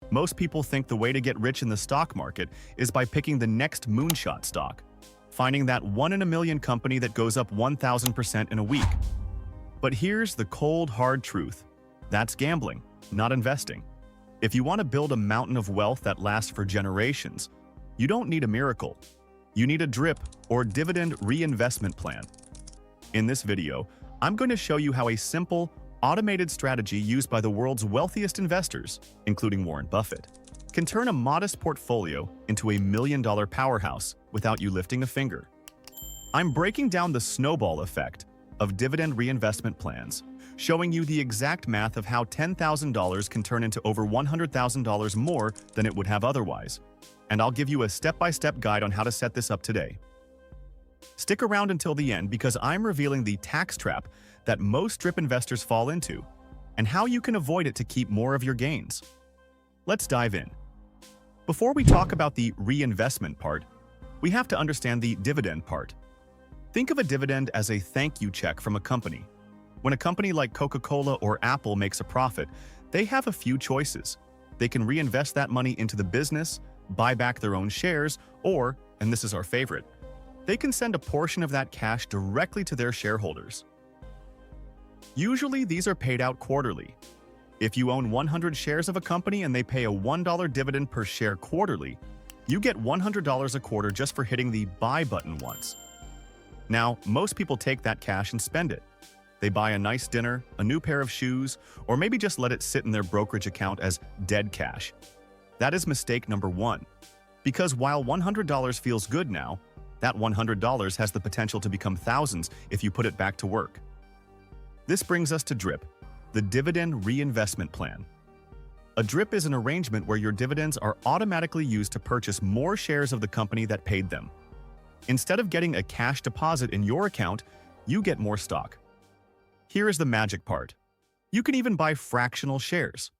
Most people think the way to get rich in the stock market is by picking the next moonshot stock, finding that one in a million company that goes up 1,000% in a week. But here's the cold, hard truth. That's gambling, not investing. If you want to build a mountain of wealth that lasts for generations, you don't need a miracle. You need a DRIP, or Dividend Reinvestment Plan. In this video, I'm going to show you how a simple, automated strategy used by the world's wealthiest investors, including Warren Buffett, can turn a modest portfolio into a million-dollar powerhouse without you lifting a finger. I'm breaking down the snowball effect of dividend reinvestment plans, showing you the exact math of how $10,000 can turn into over $100,000 more than it would have otherwise. And I'll give you a step-by-step guide on how to set this up today. Stick around until the end because I'm revealing the tax trap that most DRIP investors fall into and how you can avoid it to keep more of your gains. Let's dive in. Before we talk about the reinvestment part, we have to understand the dividend part. Think of a dividend as a thank you check from a company. When a company like Coca-Cola or Apple makes a profit, they have a few choices. They can reinvest that money into the business, buy back their own shares, or, and this is our favorite, they can send a portion of that cash directly to their shareholders. Usually, these are paid out quarterly. If you own 100 shares of a company and they pay a $1 dividend per share quarterly, you get $100 a quarter just for hitting the buy button once. Now, most people take that cash and spend it. They buy a nice dinner, a new pair of shoes, or maybe just let it sit in their brokerage account as dead cash. That is mistake number one. Because while $100 feels good now, that $100 has the potential to become thousands if you put it back to work. This brings us to DRIP, the Dividend Reinvestment Plan. A DRIP is an arrangement where your dividends are automatically used to purchase more shares of the company that paid them. Instead of getting a cash deposit in your account, you get more stock. Here is the magic part. You can even buy fractional shares.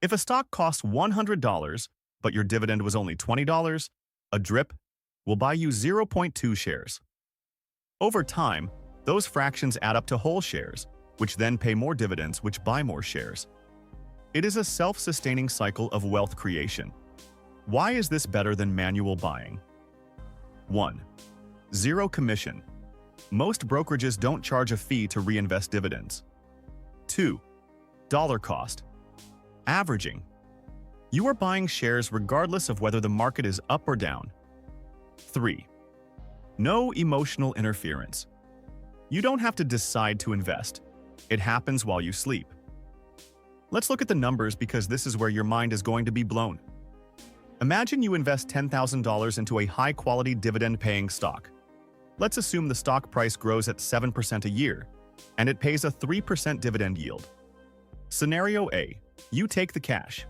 If a stock costs $100, but your dividend was only $20, a DRIP will buy you 0.2 shares. Over time, those fractions add up to whole shares, which then pay more dividends, which buy more shares. It is a self-sustaining cycle of wealth creation. Why is this better than manual buying? 1. Zero commission. Most brokerages don't charge a fee to reinvest dividends. 2. Dollar cost. Averaging. You are buying shares regardless of whether the market is up or down. 3. No emotional interference. You don't have to decide to invest. It happens while you sleep. Let's look at the numbers because this is where your mind is going to be blown. Imagine you invest $10,000 into a high-quality dividend-paying stock. Let's assume the stock price grows at 7% a year, and it pays a 3% dividend yield. Scenario A, you take the cash.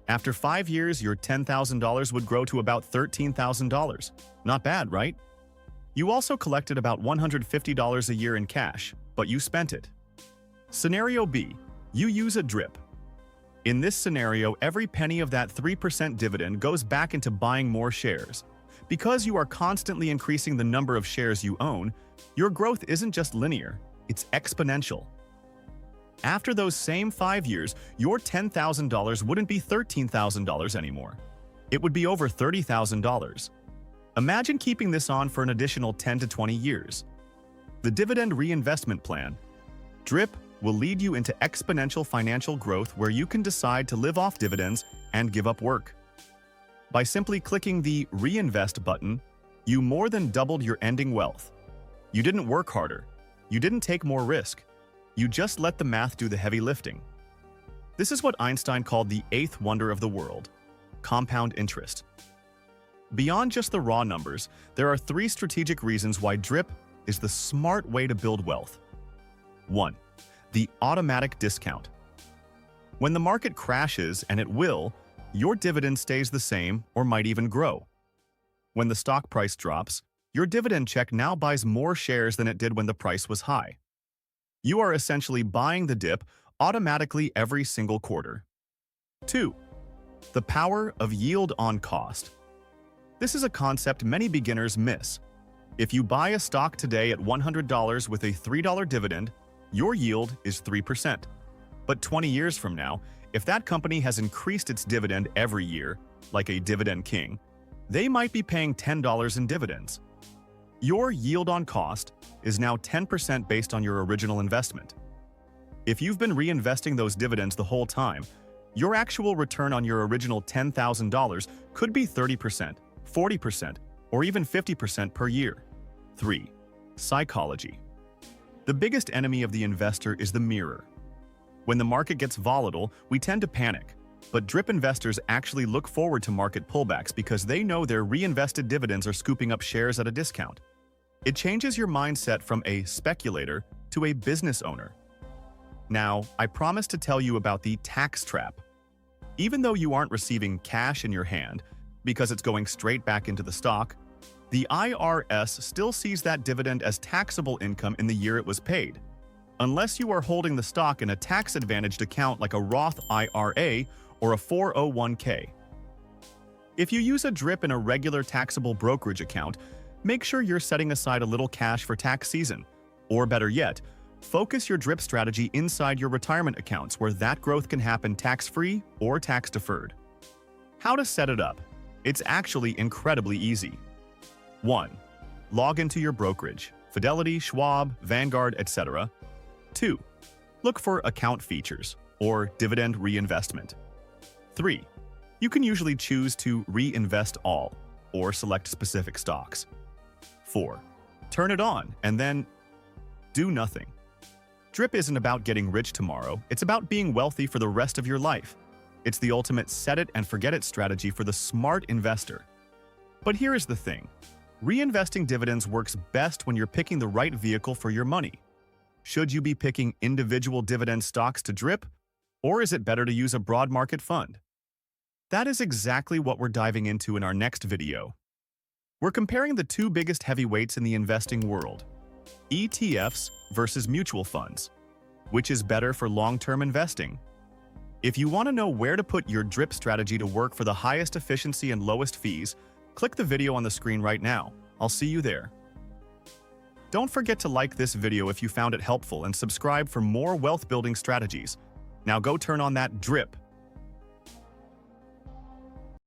After 5 years, your $10,000 would grow to about $13,000. Not bad, right? You also collected about $150 a year in cash, but you spent it. Scenario B, you use a DRIP. In this scenario, every penny of that 3% dividend goes back into buying more shares. Because you are constantly increasing the number of shares you own, your growth isn't just linear, it's exponential. After those same 5 years, your $10,000 wouldn't be $13,000 anymore. It would be over $30,000. Imagine keeping this on for an additional 10 to 20 years. The Dividend Reinvestment Plan, DRIP, will lead you into exponential financial growth where you can decide to live off dividends and give up work. By simply clicking the Reinvest button, you more than doubled your ending wealth. You didn't work harder. You didn't take more risk. You just let the math do the heavy lifting. This is what Einstein called the eighth wonder of the world: compound interest. Beyond just the raw numbers, there are 3 strategic reasons why DRIP is the smart way to build wealth. 1. The automatic discount. When the market crashes, and it will, your dividend stays the same or might even grow. When the stock price drops, your dividend check now buys more shares than it did when the price was high. You are essentially buying the dip automatically every single quarter. 2. The power of yield on cost. This is a concept many beginners miss. If you buy a stock today at $100 with a $3 dividend, your yield is 3%. But 20 years from now, If that company has increased its dividend every year, like a dividend king, they might be paying $10 in dividends. Your yield on cost is now 10% based on your original investment. If you've been reinvesting those dividends the whole time, your actual return on your original $10,000 could be 30%, 40%, or even 50% per year. 3. Psychology. The biggest enemy of the investor is the mirror. When the market gets volatile, we tend to panic, but drip investors actually look forward to market pullbacks because they know their reinvested dividends are scooping up shares at a discount. It changes your mindset from a speculator to a business owner. Now, I promised to tell you about the tax trap. Even though you aren't receiving cash in your hand because it's going straight back into the stock, the IRS still sees that dividend as taxable income in the year it was paid, unless you are holding the stock in a tax-advantaged account like a Roth IRA or a 401k. If you use a DRIP in a regular taxable brokerage account, make sure you're setting aside a little cash for tax season. Or better yet, focus your DRIP strategy inside your retirement accounts where that growth can happen tax-free or tax-deferred. How to set it up? It's actually incredibly easy. 1. Log into your brokerage, Fidelity, Schwab, Vanguard, etc. 2. Look for account features or dividend reinvestment. 3. You can usually choose to reinvest all or select specific stocks. 4. Turn it on and then do nothing. DRIP isn't about getting rich tomorrow, it's about being wealthy for the rest of your life. It's the ultimate set-it-and-forget-it strategy for the smart investor. But here is the thing. Reinvesting dividends works best when you're picking the right vehicle for your money. Should you be picking individual dividend stocks to DRIP, or is it better to use a broad market fund? That is exactly what we're diving into in our next video. We're comparing the two biggest heavyweights in the investing world, ETFs versus mutual funds. Which is better for long-term investing? If you want to know where to put your DRIP strategy to work for the highest efficiency and lowest fees, click the video on the screen right now. I'll see you there. Don't forget to like this video if you found it helpful and subscribe for more wealth-building strategies. Now go turn on that DRIP